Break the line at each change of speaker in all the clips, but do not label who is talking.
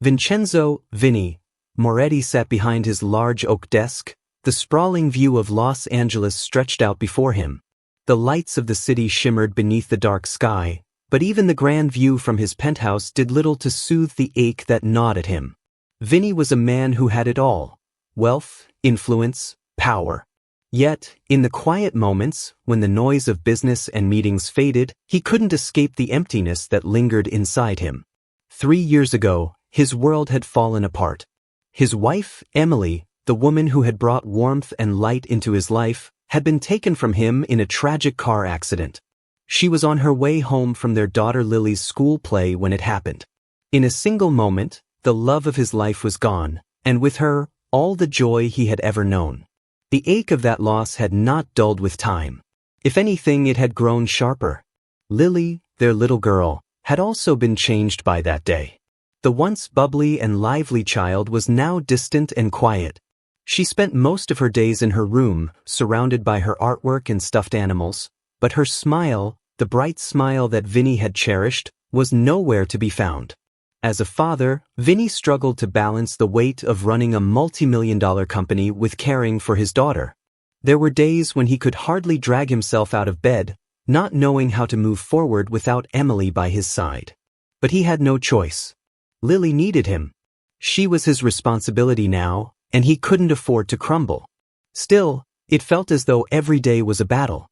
Vincenzo, Vinny Moretti sat behind his large oak desk. The sprawling view of Los Angeles stretched out before him. The lights of the city shimmered beneath the dark sky, but even the grand view from his penthouse did little to soothe the ache that gnawed at him. Vinny was a man who had it all: wealth, influence, power. Yet, in the quiet moments, when the noise of business and meetings faded, he couldn't escape the emptiness that lingered inside him. 3 years ago, his world had fallen apart. His wife, Emily, the woman who had brought warmth and light into his life, had been taken from him in a tragic car accident. She was on her way home from their daughter Lily's school play when it happened. In a single moment, the love of his life was gone, and with her, all the joy he had ever known. The ache of that loss had not dulled with time. If anything, it had grown sharper. Lily, their little girl, had also been changed by that day. The once bubbly and lively child was now distant and quiet. She spent most of her days in her room, surrounded by her artwork and stuffed animals, but her smile, the bright smile that Vinny had cherished, was nowhere to be found. As a father, Vinny struggled to balance the weight of running a multi-million-dollar company with caring for his daughter. There were days when he could hardly drag himself out of bed, not knowing how to move forward without Emily by his side. But he had no choice. Lily needed him. She was his responsibility now, and he couldn't afford to crumble. Still, it felt as though every day was a battle.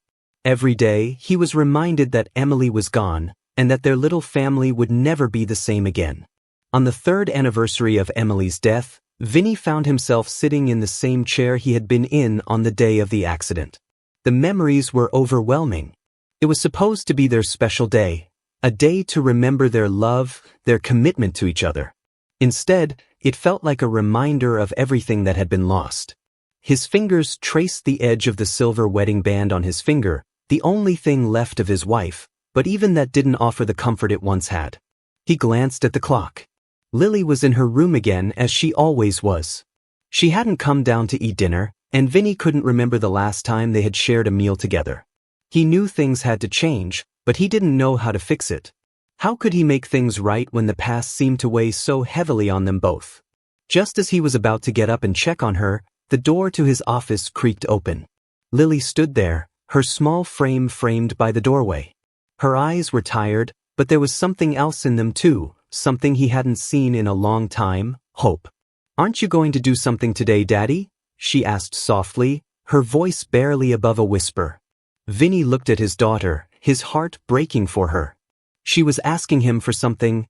Every day, he was reminded that Emily was gone, and that their little family would never be the same again. On the 3rd anniversary of Emily's death, Vinny found himself sitting in the same chair he had been in on the day of the accident. The memories were overwhelming. It was supposed to be their special day, a day to remember their love, their commitment to each other. Instead, it felt like a reminder of everything that had been lost. His fingers traced the edge of the silver wedding band on his finger, the only thing left of his wife, but even that didn't offer the comfort it once had. He glanced at the clock. Lily was in her room again, as she always was. She hadn't come down to eat dinner, and Vinny couldn't remember the last time they had shared a meal together. He knew things had to change, but he didn't know how to fix it. How could he make things right when the past seemed to weigh so heavily on them both? Just as he was about to get up and check on her, the door to his office creaked open. Lily stood there, her small frame framed by the doorway. Her eyes were tired, but there was something else in them too, something he hadn't seen in a long time: hope. "Aren't you going to do something today, Daddy?" she asked softly, her voice barely above a whisper. Vinny looked at his daughter, his heart breaking for her. She was asking him for something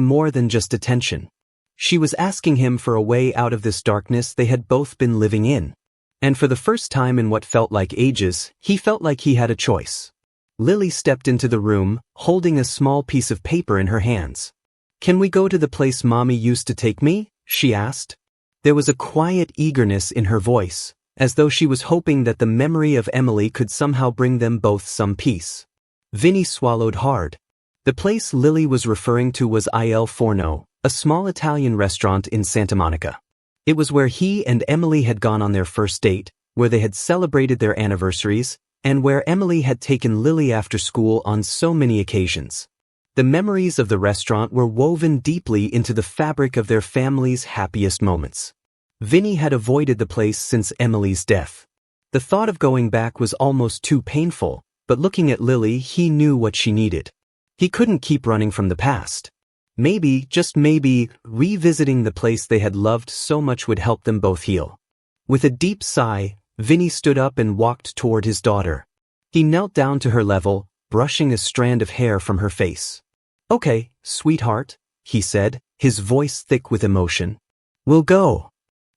more than just attention. She was asking him for a way out of this darkness they had both been living in. And for the first time in what felt like ages, he felt like he had a choice. Lily stepped into the room, holding a small piece of paper in her hands. "Can we go to the place Mommy used to take me?" she asked. There was a quiet eagerness in her voice, as though she was hoping that the memory of Emily could somehow bring them both some peace. Vinny swallowed hard. The place Lily was referring to was Il Forno, a small Italian restaurant in Santa Monica. It was where he and Emily had gone on their first date, where they had celebrated their anniversaries, and where Emily had taken Lily after school on so many occasions. The memories of the restaurant were woven deeply into the fabric of their family's happiest moments. Vinny had avoided the place since Emily's death. The thought of going back was almost too painful, but looking at Lily, he knew what she needed. He couldn't keep running from the past. Maybe, just maybe, revisiting the place they had loved so much would help them both heal. With a deep sigh, Vinny stood up and walked toward his daughter. He knelt down to her level, brushing a strand of hair from her face. "Okay, sweetheart," he said, his voice thick with emotion. "We'll go."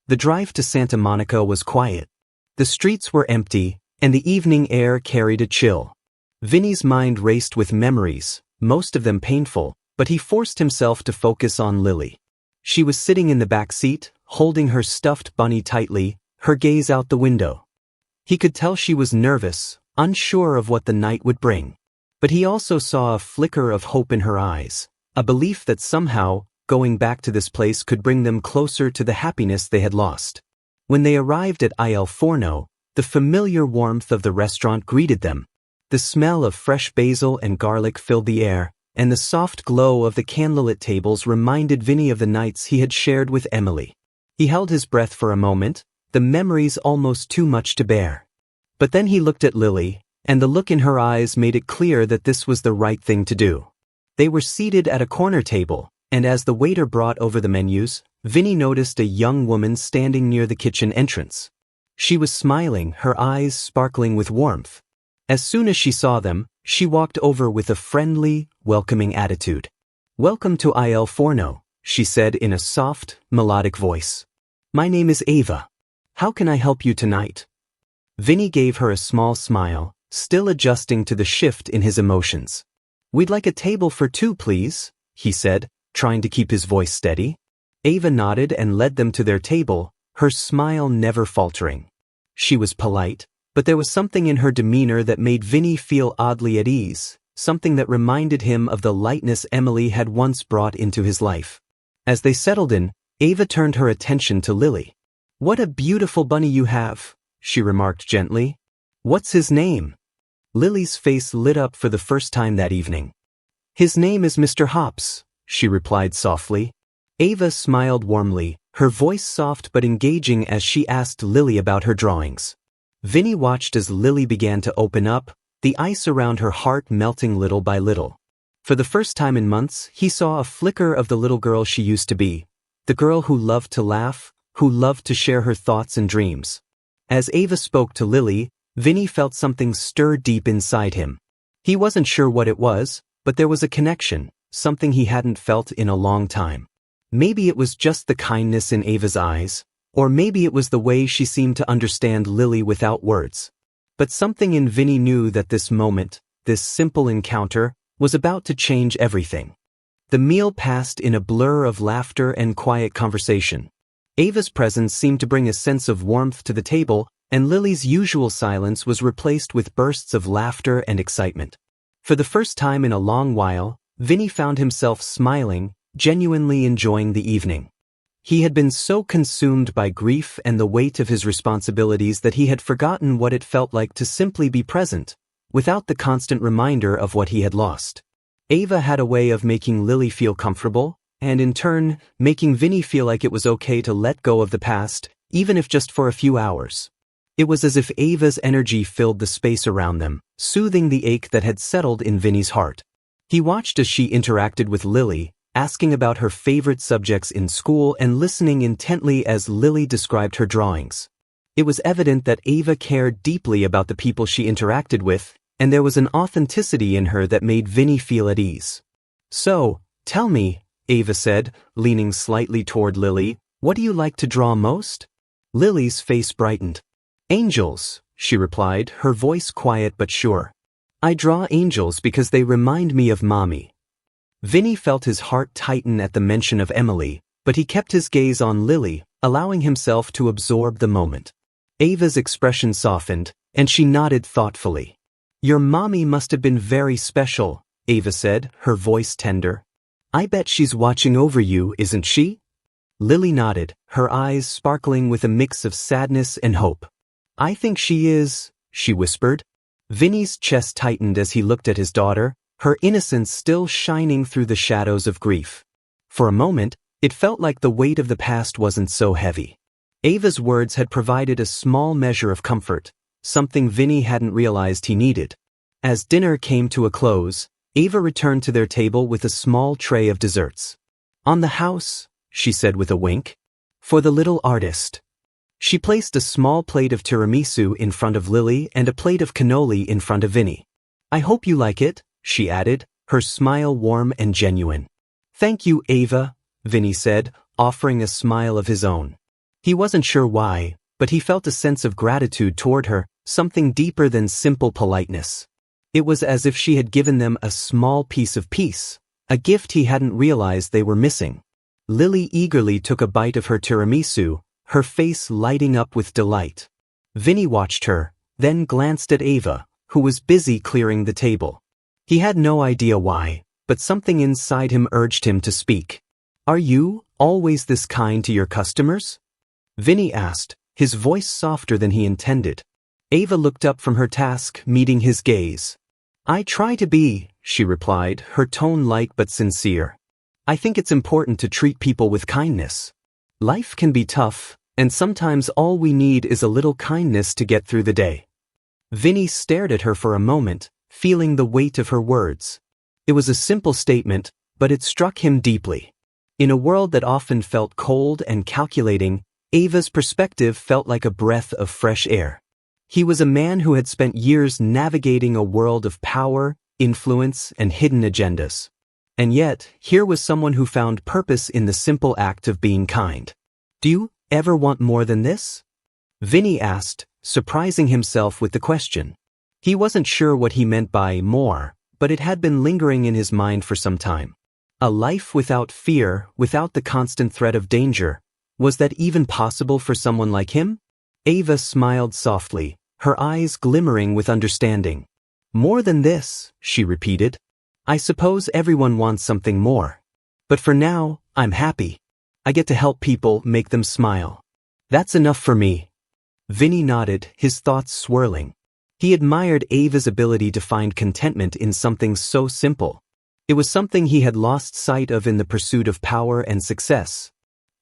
The drive to Santa Monica was quiet. The streets were empty, and the evening air carried a chill. Vinny's mind raced with memories, most of them painful, but he forced himself to focus on Lily. She was sitting in the back seat, holding her stuffed bunny tightly, her gaze out the window. He could tell she was nervous, unsure of what the night would bring. But he also saw a flicker of hope in her eyes, a belief that somehow, going back to this place could bring them closer to the happiness they had lost. When they arrived at Il Forno, the familiar warmth of the restaurant greeted them. The smell of fresh basil and garlic filled the air, and the soft glow of the candlelit tables reminded Vinny of the nights he had shared with Emily. He held his breath for a moment, the memories almost too much to bear. But then he looked at Lily, and the look in her eyes made it clear that this was the right thing to do. They were seated at a corner table, and as the waiter brought over the menus, Vinny noticed a young woman standing near the kitchen entrance. She was smiling, her eyes sparkling with warmth. As soon as she saw them, she walked over with a friendly, welcoming attitude. "Welcome to Il Forno," she said in a soft, melodic voice. "My name is Ava. How can I help you tonight?" Vinny gave her a small smile, still adjusting to the shift in his emotions. "We'd like a table for two, please," he said, trying to keep his voice steady. Ava nodded and led them to their table, her smile never faltering. She was polite, but there was something in her demeanor that made Vinny feel oddly at ease, something that reminded him of the lightness Emily had once brought into his life. As they settled in, Ava turned her attention to Lily. "What a beautiful bunny you have," she remarked gently. "What's his name?" Lily's face lit up for the first time that evening. "His name is Mr. Hops," she replied softly. Ava smiled warmly, her voice soft but engaging as she asked Lily about her drawings. Vinny watched as Lily began to open up, the ice around her heart melting little by little. For the first time in months, he saw a flicker of the little girl she used to be, the girl who loved to laugh, who loved to share her thoughts and dreams. As Ava spoke to Lily, Vinny felt something stir deep inside him. He wasn't sure what it was, but there was a connection, something he hadn't felt in a long time. Maybe it was just the kindness in Ava's eyes, or maybe it was the way she seemed to understand Lily without words. But something in Vinny knew that this moment, this simple encounter, was about to change everything. The meal passed in a blur of laughter and quiet conversation. Ava's presence seemed to bring a sense of warmth to the table, and Lily's usual silence was replaced with bursts of laughter and excitement. For the first time in a long while, Vinny found himself smiling, genuinely enjoying the evening. He had been so consumed by grief and the weight of his responsibilities that he had forgotten what it felt like to simply be present, without the constant reminder of what he had lost. Ava had a way of making Lily feel comfortable, and in turn, making Vinny feel like it was okay to let go of the past, even if just for a few hours. It was as if Ava's energy filled the space around them, soothing the ache that had settled in Vinny's heart. He watched as she interacted with Lily, asking about her favorite subjects in school and listening intently as Lily described her drawings. It was evident that Ava cared deeply about the people she interacted with, and there was an authenticity in her that made Vinny feel at ease. "So, tell me," Ava said, leaning slightly toward Lily, "what do you like to draw most?" Lily's face brightened. "Angels," she replied, her voice quiet but sure. "I draw angels because they remind me of Mommy." Vinny felt his heart tighten at the mention of Emily, but he kept his gaze on Lily, allowing himself to absorb the moment. Ava's expression softened, and she nodded thoughtfully. "Your mommy must have been very special," Ava said, her voice tender. "I bet she's watching over you, isn't she?" Lily nodded, her eyes sparkling with a mix of sadness and hope. "I think she is," she whispered. Vinny's chest tightened as he looked at his daughter, her innocence still shining through the shadows of grief. For a moment, it felt like the weight of the past wasn't so heavy. Ava's words had provided a small measure of comfort, something Vinny hadn't realized he needed. As dinner came to a close, Ava returned to their table with a small tray of desserts. "On the house," she said with a wink. "For the little artist." She placed a small plate of tiramisu in front of Lily and a plate of cannoli in front of Vinny. "I hope you like it," she added, her smile warm and genuine. "Thank you, Ava," Vinny said, offering a smile of his own. He wasn't sure why, but he felt a sense of gratitude toward her, something deeper than simple politeness. It was as if she had given them a small piece of peace, a gift he hadn't realized they were missing. Lily eagerly took a bite of her tiramisu, her face lighting up with delight. Vinny watched her, then glanced at Ava, who was busy clearing the table. He had no idea why, but something inside him urged him to speak. "Are you always this kind to your customers?" Vinny asked, his voice softer than he intended. Ava looked up from her task, meeting his gaze. "I try to be," she replied, her tone light but sincere. I think it's important to treat people with kindness. Life can be tough, and sometimes all we need is a little kindness to get through the day. Vinny stared at her for a moment, feeling the weight of her words. It was a simple statement, but it struck him deeply. In a world that often felt cold and calculating, Ava's perspective felt like a breath of fresh air. He was a man who had spent years navigating a world of power, influence, and hidden agendas. And yet, here was someone who found purpose in the simple act of being kind. Do you ever want more than this? Vinny asked, surprising himself with the question. He wasn't sure what he meant by more, but it had been lingering in his mind for some time. A life without fear, without the constant threat of danger. Was that even possible for someone like him? Ava smiled softly, her eyes glimmering with understanding. More than this, she repeated. I suppose everyone wants something more. But for now, I'm happy. I get to help people, make them smile. That's enough for me. Vinny nodded, his thoughts swirling. He admired Ava's ability to find contentment in something so simple. It was something he had lost sight of in the pursuit of power and success.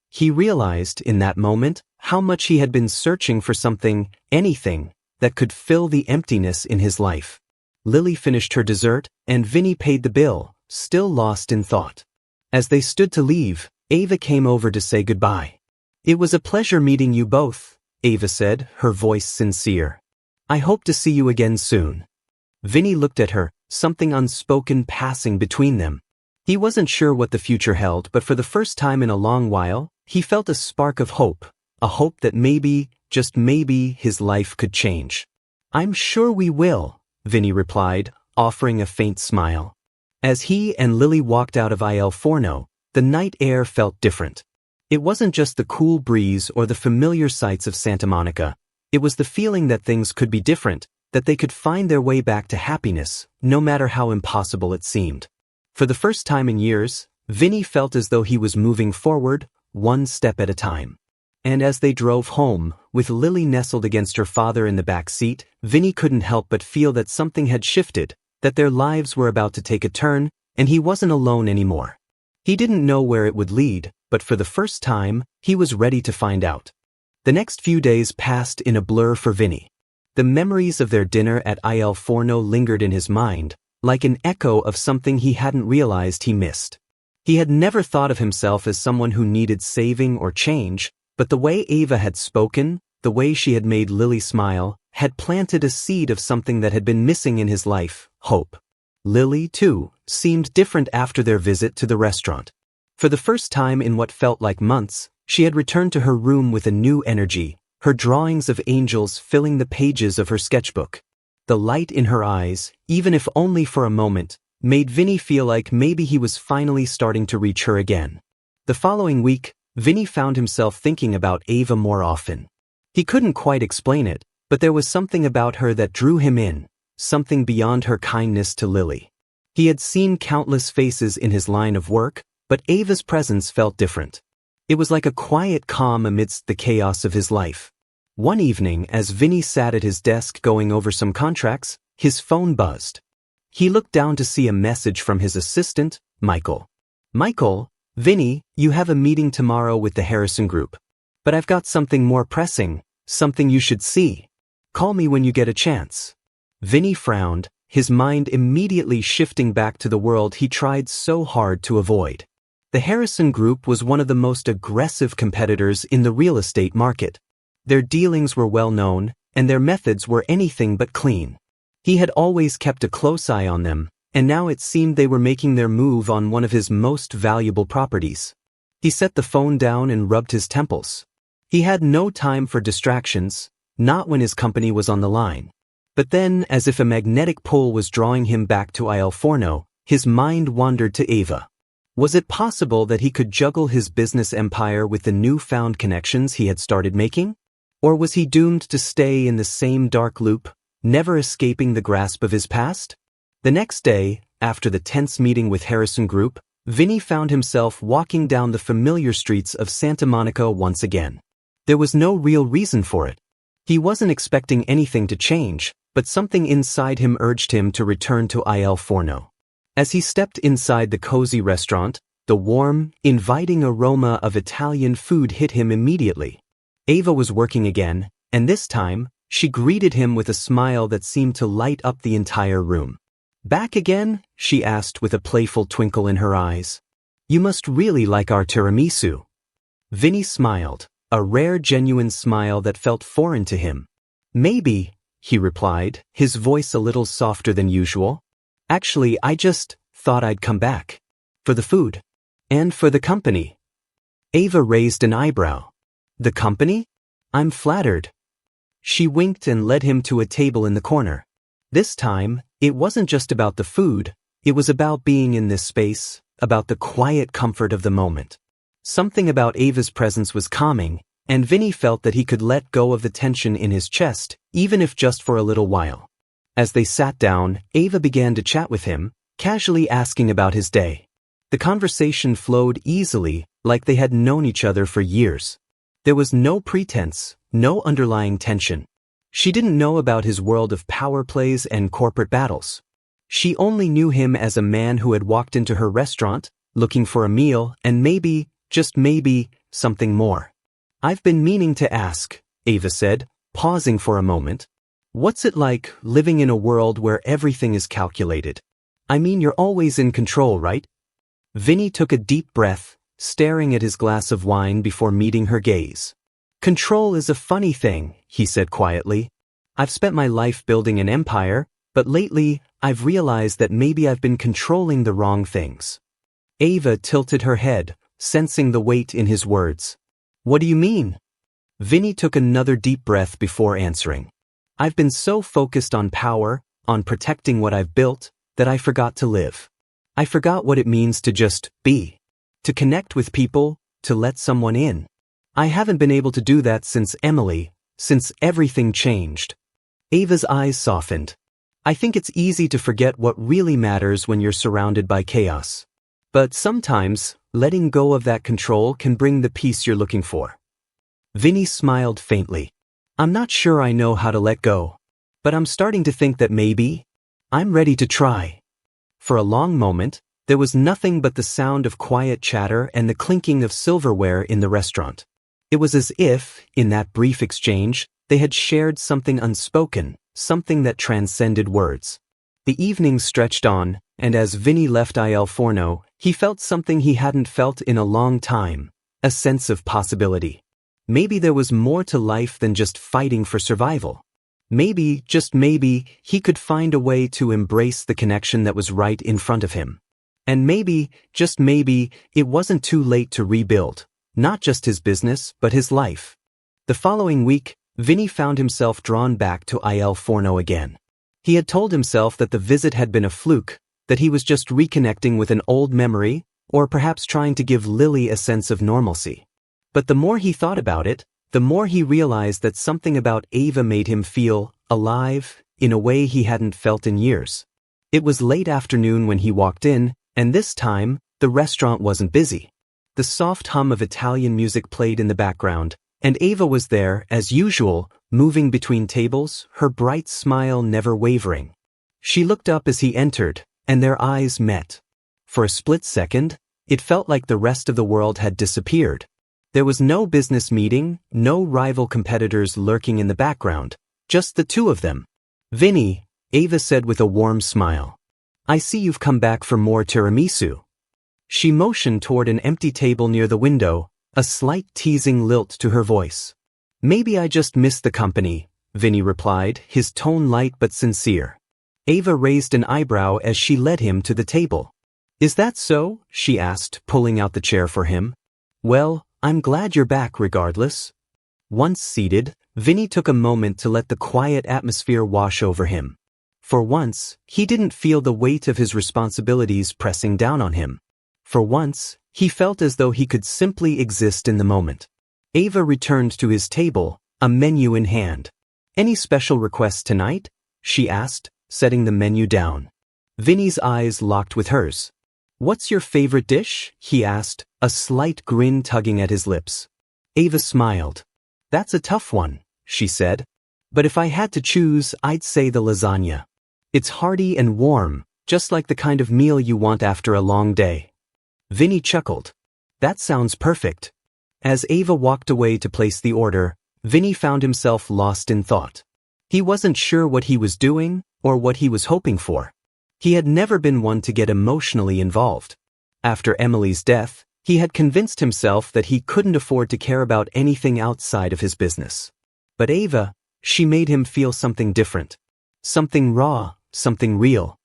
He realized, in that moment, how much he had been searching for something, anything, that could fill the emptiness in his life. Lily finished her dessert, and Vinny paid the bill, still lost in thought. As they stood to leave, Ava came over to say goodbye. It was a pleasure meeting you both, Ava said, her voice sincere. I hope to see you again soon. Vinny looked at her, something unspoken passing between them. He wasn't sure what the future held, but for the first time in a long while, he felt a spark of hope, a hope that maybe, just maybe, his life could change. I'm sure we will, Vinny replied, offering a faint smile. As he and Lily walked out of Il Forno, the night air felt different. It wasn't just the cool breeze or the familiar sights of Santa Monica. It was the feeling that things could be different, that they could find their way back to happiness, no matter how impossible it seemed. For the first time in years, Vinny felt as though he was moving forward, one step at a time. And as they drove home, with Lily nestled against her father in the back seat, Vinny couldn't help but feel that something had shifted, that their lives were about to take a turn, and he wasn't alone anymore. He didn't know where it would lead, but for the first time, he was ready to find out. The next few days passed in a blur for Vinny. The memories of their dinner at Il Forno lingered in his mind, like an echo of something he hadn't realized he missed. He had never thought of himself as someone who needed saving or change, but the way Ava had spoken, the way she had made Lily smile, had planted a seed of something that had been missing in his life, hope. Lily, too, seemed different after their visit to the restaurant. For the first time in what felt like months, she had returned to her room with a new energy, her drawings of angels filling the pages of her sketchbook. The light in her eyes, even if only for a moment, made Vinny feel like maybe he was finally starting to reach her again. The following week, Vinny found himself thinking about Ava more often. He couldn't quite explain it, but there was something about her that drew him in, something beyond her kindness to Lily. He had seen countless faces in his line of work, but Ava's presence felt different. It was like a quiet calm amidst the chaos of his life. One evening, as Vinny sat at his desk going over some contracts, his phone buzzed. He looked down to see a message from his assistant, Michael. Michael, Vinny, you have a meeting tomorrow with the Harrison Group. But I've got something more pressing, something you should see. Call me when you get a chance. Vinny frowned, his mind immediately shifting back to the world he tried so hard to avoid. The Harrison Group was one of the most aggressive competitors in the real estate market. Their dealings were well known, and their methods were anything but clean. He had always kept a close eye on them, and now it seemed they were making their move on one of his most valuable properties. He set the phone down and rubbed his temples. He had no time for distractions, not when his company was on the line. But then, as if a magnetic pull was drawing him back to Il Forno, his mind wandered to Ava. Was it possible that he could juggle his business empire with the newfound connections he had started making? Or was he doomed to stay in the same dark loop, never escaping the grasp of his past? The next day, after the tense meeting with Harrison Group, Vinny found himself walking down the familiar streets of Santa Monica once again. There was no real reason for it. He wasn't expecting anything to change, but something inside him urged him to return to Il Forno. As he stepped inside the cozy restaurant, the warm, inviting aroma of Italian food hit him immediately. Ava was working again, and this time, she greeted him with a smile that seemed to light up the entire room. "Back again?" she asked with a playful twinkle in her eyes. "You must really like our tiramisu." Vinny smiled, a rare genuine smile that felt foreign to him. "Maybe," he replied, his voice a little softer than usual. "Actually, I just thought I'd come back. For the food. And for the company." Ava raised an eyebrow. "The company? I'm flattered." She winked and led him to a table in the corner. This time, it wasn't just about the food, it was about being in this space, about the quiet comfort of the moment. Something about Ava's presence was calming, and Vinny felt that he could let go of the tension in his chest, even if just for a little while. As they sat down, Ava began to chat with him, casually asking about his day. The conversation flowed easily, like they had known each other for years. There was no pretense, no underlying tension. She didn't know about his world of power plays and corporate battles. She only knew him as a man who had walked into her restaurant, looking for a meal, and maybe, just maybe, something more. "I've been meaning to ask," Ava said, pausing for a moment. "What's it like living in a world where everything is calculated? I mean, you're always in control, right?" Vinny took a deep breath, staring at his glass of wine before meeting her gaze. "Control is a funny thing," he said quietly. "I've spent my life building an empire, but lately, I've realized that maybe I've been controlling the wrong things." Ava tilted her head, sensing the weight in his words. "What do you mean?" Vinny took another deep breath before answering. "I've been so focused on power, on protecting what I've built, that I forgot to live. I forgot what it means to just be. To connect with people, to let someone in. I haven't been able to do that since Emily, since everything changed." Ava's eyes softened. "I think it's easy to forget what really matters when you're surrounded by chaos. But sometimes, letting go of that control can bring the peace you're looking for." Vinny smiled faintly. "I'm not sure I know how to let go. But I'm starting to think that maybe I'm ready to try." For a long moment, there was nothing but the sound of quiet chatter and the clinking of silverware in the restaurant. It was as if, in that brief exchange, they had shared something unspoken, something that transcended words. The evening stretched on, and as Vinny left Il Forno, he felt something he hadn't felt in a long time, a sense of possibility. Maybe there was more to life than just fighting for survival. Maybe, just maybe, he could find a way to embrace the connection that was right in front of him. And maybe, just maybe, it wasn't too late to rebuild, not just his business, but his life. The following week, Vinny found himself drawn back to Il Forno again. He had told himself that the visit had been a fluke, that he was just reconnecting with an old memory, or perhaps trying to give Lily a sense of normalcy. But the more he thought about it, the more he realized that something about Ava made him feel alive in a way he hadn't felt in years. It was late afternoon when he walked in, and this time, the restaurant wasn't busy. The soft hum of Italian music played in the background, and Ava was there, as usual, moving between tables, her bright smile never wavering. She looked up as he entered, and their eyes met. For a split second, it felt like the rest of the world had disappeared. There was no business meeting, no rival competitors lurking in the background, just the two of them. "Vinny," Ava said with a warm smile. "I see you've come back for more tiramisu." She motioned toward an empty table near the window, a slight teasing lilt to her voice. "Maybe I just missed the company," Vinny replied, his tone light but sincere. Ava raised an eyebrow as she led him to the table. "Is that so?" she asked, pulling out the chair for him. "Well, I'm glad you're back regardless." Once seated, Vinny took a moment to let the quiet atmosphere wash over him. For once, he didn't feel the weight of his responsibilities pressing down on him. For once, he felt as though he could simply exist in the moment. Ava returned to his table, a menu in hand. "Any special requests tonight?" she asked, setting the menu down. Vinny's eyes locked with hers. "What's your favorite dish?" he asked, a slight grin tugging at his lips. Ava smiled. "That's a tough one," she said. "But if I had to choose, I'd say the lasagna. It's hearty and warm, Just like the kind of meal you want after a long day. Vinny chuckled. That sounds perfect. As Ava walked away to place the order, Vinny found himself lost in thought. He wasn't sure what he was doing or what he was hoping for. He had never been one to get emotionally involved. After Emily's death, he had convinced himself that he couldn't afford to care about anything outside of his business. But Ava, she made him feel something different. Something raw, something real.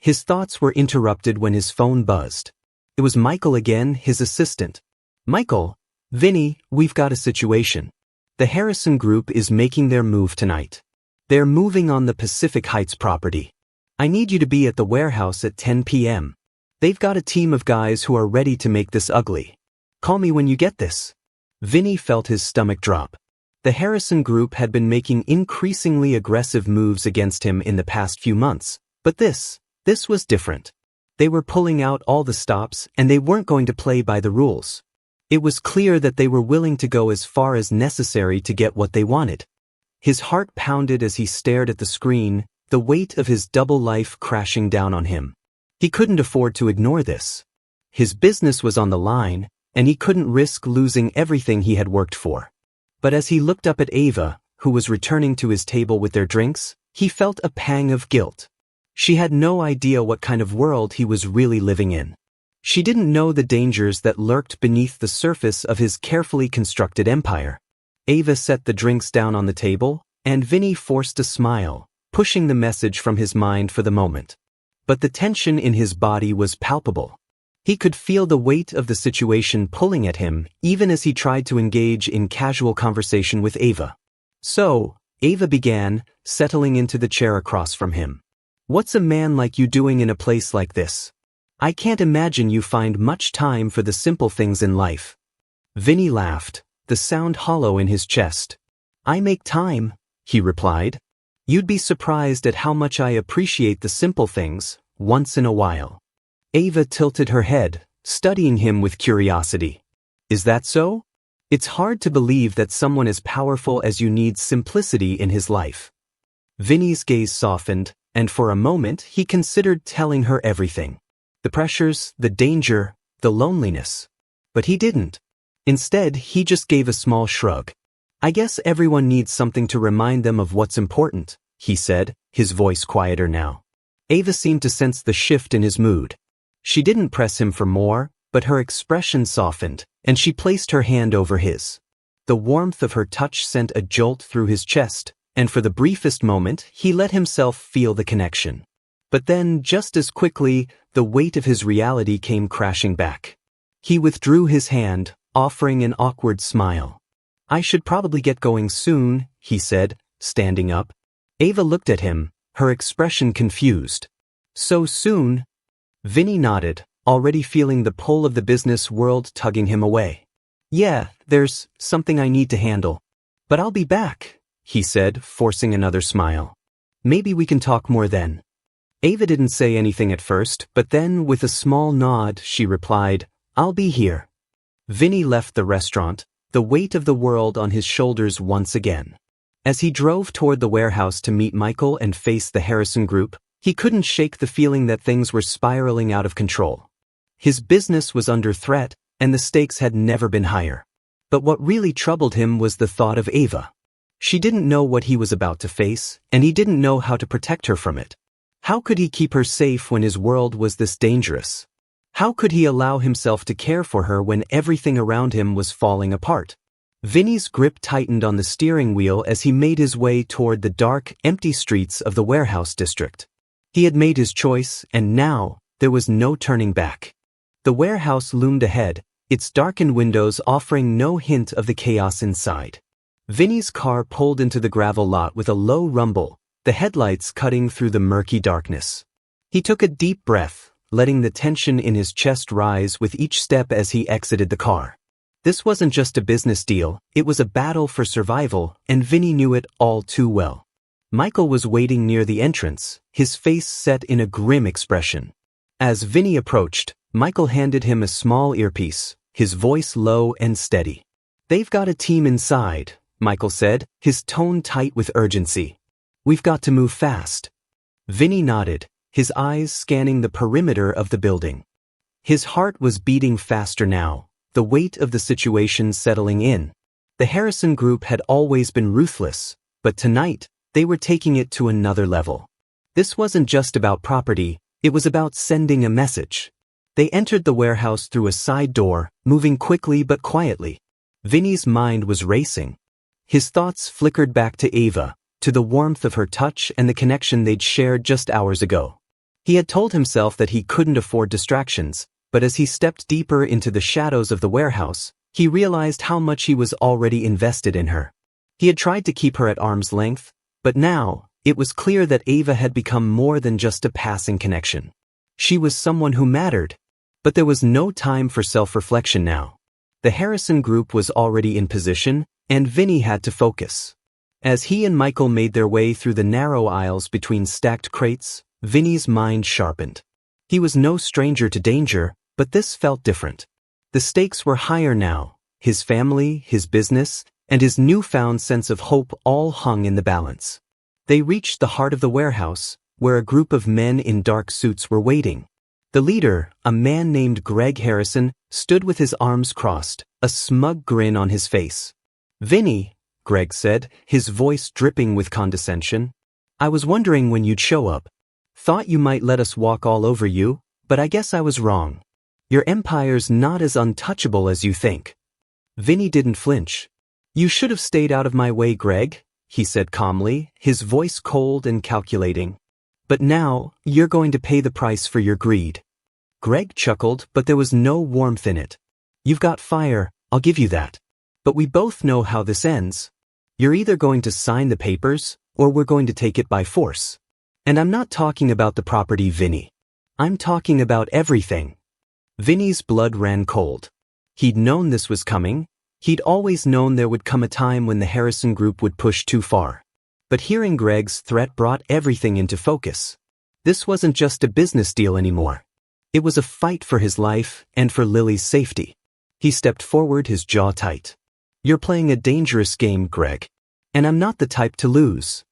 His thoughts were interrupted when his phone buzzed. It was Michael again, his assistant. Michael, Vinny, we've got a situation. The Harrison Group is making their move tonight. They're moving on the Pacific Heights property. I need you to be at the warehouse at 10 p.m. They've got a team of guys who are ready to make this ugly. Call me when you get this. Vinny felt his stomach drop. The Harrison Group had been making increasingly aggressive moves against him in the past few months, but this was different. They were pulling out all the stops and they weren't going to play by the rules. It was clear that they were willing to go as far as necessary to get what they wanted. His heart pounded as he stared at the screen, the weight of his double life crashing down on him. He couldn't afford to ignore this. His business was on the line, and he couldn't risk losing everything he had worked for. But as he looked up at Ava, who was returning to his table with their drinks, he felt a pang of guilt. She had no idea what kind of world he was really living in. She didn't know the dangers that lurked beneath the surface of his carefully constructed empire. Ava set the drinks down on the table, and Vinny forced a smile, pushing the message from his mind for the moment. But the tension in his body was palpable. He could feel the weight of the situation pulling at him, even as he tried to engage in casual conversation with Ava. So, Ava began, settling into the chair across from him. What's a man like you doing in a place like this? I can't imagine you find much time for the simple things in life. Vinny laughed, the sound hollow in his chest. I make time, he replied. You'd be surprised at how much I appreciate the simple things, once in a while. Ava tilted her head, studying him with curiosity. Is that so? It's hard to believe that someone as powerful as you needs simplicity in his life. Vinny's gaze softened, and for a moment he considered telling her everything. The pressures, the danger, the loneliness. But he didn't. Instead, he just gave a small shrug. I guess everyone needs something to remind them of what's important, he said, his voice quieter now. Ava seemed to sense the shift in his mood. She didn't press him for more, but her expression softened, and she placed her hand over his. The warmth of her touch sent a jolt through his chest, and for the briefest moment he let himself feel the connection. But then, just as quickly, the weight of his reality came crashing back. He withdrew his hand, offering an awkward smile. I should probably get going soon, he said, standing up. Ava looked at him, her expression confused. So soon? Vinny nodded, already feeling the pull of the business world tugging him away. Yeah, there's something I need to handle. But I'll be back, he said, forcing another smile. Maybe we can talk more then. Ava didn't say anything at first, but then, with a small nod, she replied, I'll be here. Vinny left the restaurant, the weight of the world on his shoulders once again. As he drove toward the warehouse to meet Michael and face the Harrison Group, he couldn't shake the feeling that things were spiraling out of control. His business was under threat, and the stakes had never been higher. But what really troubled him was the thought of Ava. She didn't know what he was about to face, and he didn't know how to protect her from it. How could he keep her safe when his world was this dangerous? How could he allow himself to care for her when everything around him was falling apart? Vinny's grip tightened on the steering wheel as he made his way toward the dark, empty streets of the warehouse district. He had made his choice, and now, there was no turning back. The warehouse loomed ahead, its darkened windows offering no hint of the chaos inside. Vinny's car pulled into the gravel lot with a low rumble, the headlights cutting through the murky darkness. He took a deep breath, letting the tension in his chest rise with each step as he exited the car. This wasn't just a business deal, it was a battle for survival, and Vinny knew it all too well. Michael was waiting near the entrance, his face set in a grim expression. As Vinny approached, Michael handed him a small earpiece, his voice low and steady. They've got a team inside, Michael said, his tone tight with urgency. We've got to move fast. Vinny nodded, his eyes scanning the perimeter of the building. His heart was beating faster now, the weight of the situation settling in. The Harrison group had always been ruthless, but tonight, they were taking it to another level. This wasn't just about property, it was about sending a message. They entered the warehouse through a side door, moving quickly but quietly. Vinny's mind was racing. His thoughts flickered back to Ava, to the warmth of her touch and the connection they'd shared just hours ago. He had told himself that he couldn't afford distractions, but as he stepped deeper into the shadows of the warehouse, he realized how much he was already invested in her. He had tried to keep her at arm's length, but now, it was clear that Ava had become more than just a passing connection. She was someone who mattered. But there was no time for self-reflection now. The Harrison group was already in position, and Vinny had to focus. As he and Michael made their way through the narrow aisles between stacked crates, Vinny's mind sharpened. He was no stranger to danger, but this felt different. The stakes were higher now. His family, his business, and his newfound sense of hope all hung in the balance. They reached the heart of the warehouse, where a group of men in dark suits were waiting. The leader, a man named Greg Harrison, stood with his arms crossed, a smug grin on his face. "Vinny," Greg said, his voice dripping with condescension. "I was wondering when you'd show up. Thought you might let us walk all over you, but I guess I was wrong. Your empire's not as untouchable as you think." Vinny didn't flinch. "You should have stayed out of my way, Greg," he said calmly, his voice cold and calculating. "But now, you're going to pay the price for your greed." Greg chuckled, but there was no warmth in it. "You've got fire, I'll give you that. But we both know how this ends. You're either going to sign the papers, or we're going to take it by force. And I'm not talking about the property, Vinny. I'm talking about everything." Vinny's blood ran cold. He'd known this was coming. He'd always known there would come a time when the Harrison group would push too far. But hearing Greg's threat brought everything into focus. This wasn't just a business deal anymore. It was a fight for his life and for Lily's safety. He stepped forward, his jaw tight. "You're playing a dangerous game, Greg. And I'm not the type to lose."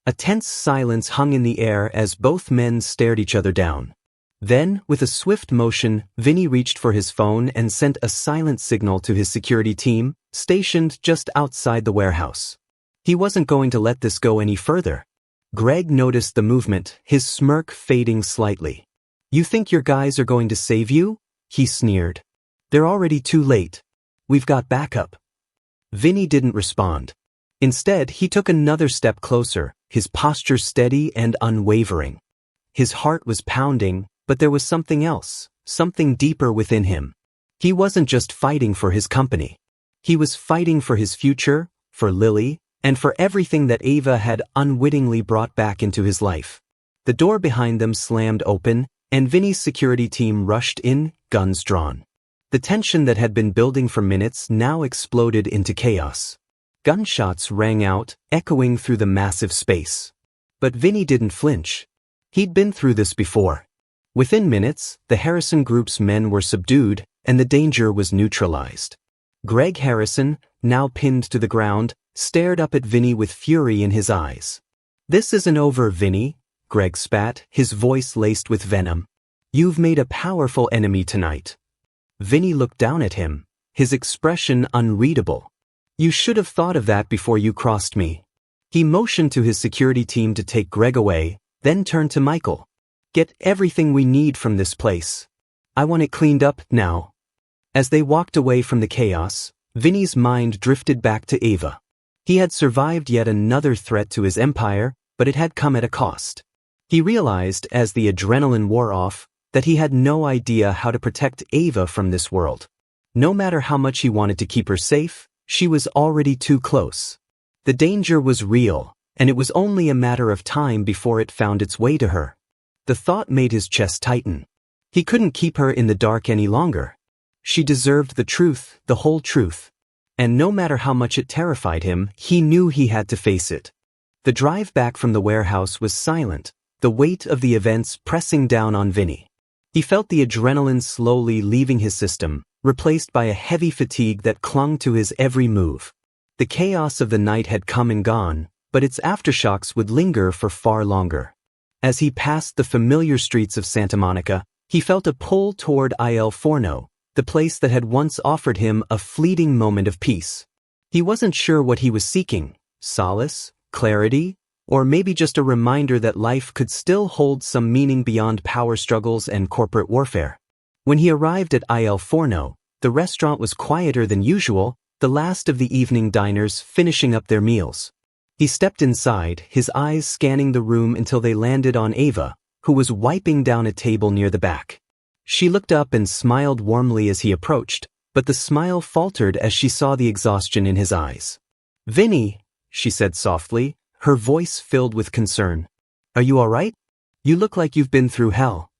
A tense silence hung in the air as both men stared each other down. Then, with a swift motion, Vinny reached for his phone and sent a silent signal to his security team, stationed just outside the warehouse. He wasn't going to let this go any further. Greg noticed the movement, his smirk fading slightly. "You think your guys are going to save you?" he sneered. "They're already too late. We've got backup." Vinny didn't respond. Instead, he took another step closer, his posture steady and unwavering. His heart was pounding, but there was something else, something deeper within him. He wasn't just fighting for his company. He was fighting for his future, for Lily, and for everything that Ava had unwittingly brought back into his life. The door behind them slammed open, and Vinny's security team rushed in, guns drawn. The tension that had been building for minutes now exploded into chaos. Gunshots rang out, echoing through the massive space. But Vinny didn't flinch. He'd been through this before. Within minutes, the Harrison group's men were subdued, and the danger was neutralized. Greg Harrison, now pinned to the ground, stared up at Vinny with fury in his eyes. "This isn't over, Vinny," Greg spat, his voice laced with venom. "You've made a powerful enemy tonight." Vinny looked down at him, his expression unreadable. "You should have thought of that before you crossed me." He motioned to his security team to take Greg away, then turned to Michael. "Get everything we need from this place. I want it cleaned up now." As they walked away from the chaos, Vinny's mind drifted back to Ava. He had survived yet another threat to his empire, but it had come at a cost. He realized, as the adrenaline wore off, that he had no idea how to protect Ava from this world. No matter how much he wanted to keep her safe, she was already too close. The danger was real, and it was only a matter of time before it found its way to her. The thought made his chest tighten. He couldn't keep her in the dark any longer. She deserved the truth, the whole truth. And no matter how much it terrified him, he knew he had to face it. The drive back from the warehouse was silent, the weight of the events pressing down on Vinny. He felt the adrenaline slowly leaving his system, replaced by a heavy fatigue that clung to his every move. The chaos of the night had come and gone, but its aftershocks would linger for far longer. As he passed the familiar streets of Santa Monica, he felt a pull toward Il Forno, the place that had once offered him a fleeting moment of peace. He wasn't sure what he was seeking: solace, clarity, or maybe just a reminder that life could still hold some meaning beyond power struggles and corporate warfare. When he arrived at Il Forno, the restaurant was quieter than usual, the last of the evening diners finishing up their meals. He stepped inside, his eyes scanning the room until they landed on Ava, who was wiping down a table near the back. She looked up and smiled warmly as he approached, but the smile faltered as she saw the exhaustion in his eyes. "Vinny," she said softly, her voice filled with concern. "Are you all right? You look like you've been through hell."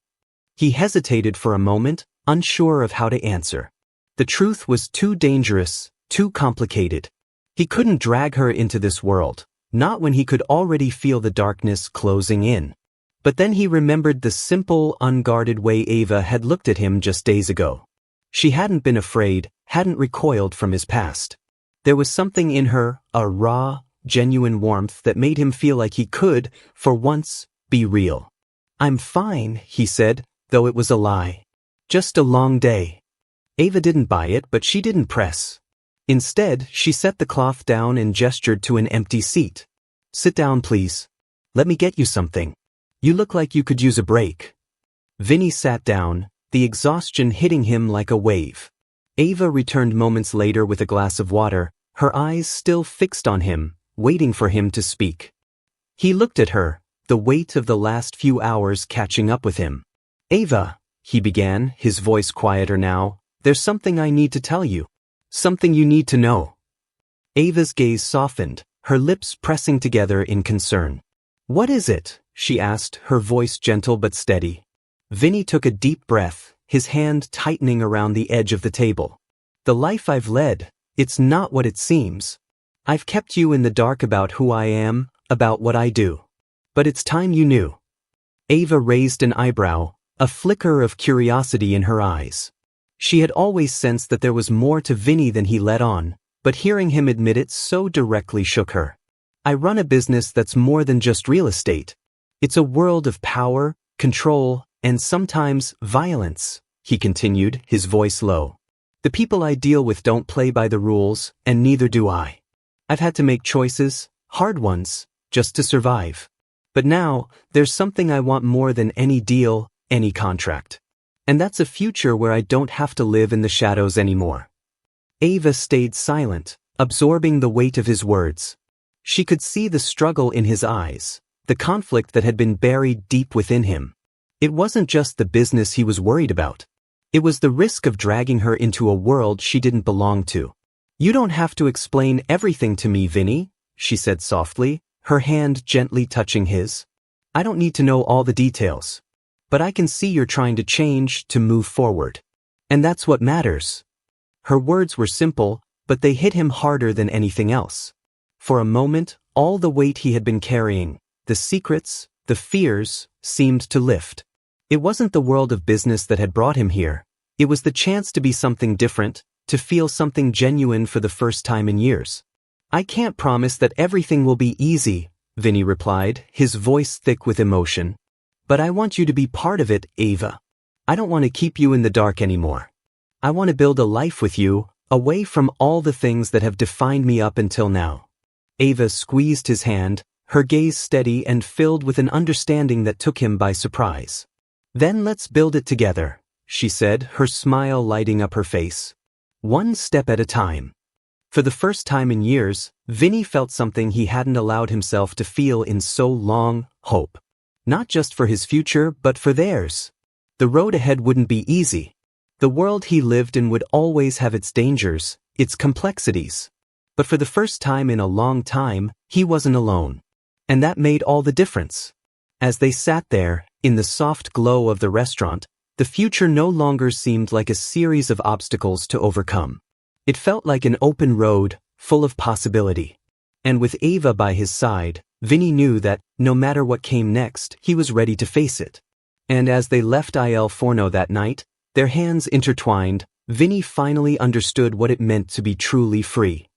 He hesitated for a moment, unsure of how to answer. The truth was too dangerous, too complicated. He couldn't drag her into this world, not when he could already feel the darkness closing in. But then he remembered the simple, unguarded way Ava had looked at him just days ago. She hadn't been afraid, hadn't recoiled from his past. There was something in her, a raw, genuine warmth that made him feel like he could, for once, be real. "I'm fine," he said, though it was a lie. "Just a long day." Ava didn't buy it, but she didn't press. Instead, she set the cloth down and gestured to an empty seat. "Sit down, please. Let me get you something. You look like you could use a break." Vinny sat down, the exhaustion hitting him like a wave. Ava returned moments later with a glass of water, her eyes still fixed on him, waiting for him to speak. He looked at her, the weight of the last few hours catching up with him. "Ava," he began, his voice quieter now, "there's something I need to tell you. Something you need to know." Ava's gaze softened, her lips pressing together in concern. "What is it?" she asked, her voice gentle but steady. Vinny took a deep breath, his hand tightening around the edge of the table. "The life I've led, it's not what it seems. I've kept you in the dark about who I am, about what I do. But it's time you knew." Ava raised an eyebrow, a flicker of curiosity in her eyes. She had always sensed that there was more to Vinny than he let on, but hearing him admit it so directly shook her. "I run a business that's more than just real estate. It's a world of power, control, and sometimes violence," he continued, his voice low. "The people I deal with don't play by the rules, and neither do I. I've had to make choices, hard ones, just to survive. But now, there's something I want more than any deal, any contract. And that's a future where I don't have to live in the shadows anymore." Ava stayed silent, absorbing the weight of his words. She could see the struggle in his eyes, the conflict that had been buried deep within him. It wasn't just the business he was worried about. It was the risk of dragging her into a world she didn't belong to. "You don't have to explain everything to me, Vinny," she said softly, her hand gently touching his. "I don't need to know all the details. But I can see you're trying to change, to move forward. And that's what matters." Her words were simple, but they hit him harder than anything else. For a moment, all the weight he had been carrying, the secrets, the fears, seemed to lift. It wasn't the world of business that had brought him here. It was the chance to be something different, to feel something genuine for the first time in years. "I can't promise that everything will be easy," Vinny replied, his voice thick with emotion. "But I want you to be part of it, Ava. I don't want to keep you in the dark anymore. I want to build a life with you, away from all the things that have defined me up until now." Ava squeezed his hand, her gaze steady and filled with an understanding that took him by surprise. "Then let's build it together," she said, her smile lighting up her face. "One step at a time." For the first time in years, Vinny felt something he hadn't allowed himself to feel in so long: hope. Not just for his future, but for theirs. The road ahead wouldn't be easy. The world he lived in would always have its dangers, its complexities. But for the first time in a long time, he wasn't alone. And that made all the difference. As they sat there, in the soft glow of the restaurant, the future no longer seemed like a series of obstacles to overcome. It felt like an open road, full of possibility. And with Ava by his side, Vinny knew that, no matter what came next, he was ready to face it. And as they left Il Forno that night, their hands intertwined, Vinny finally understood what it meant to be truly free.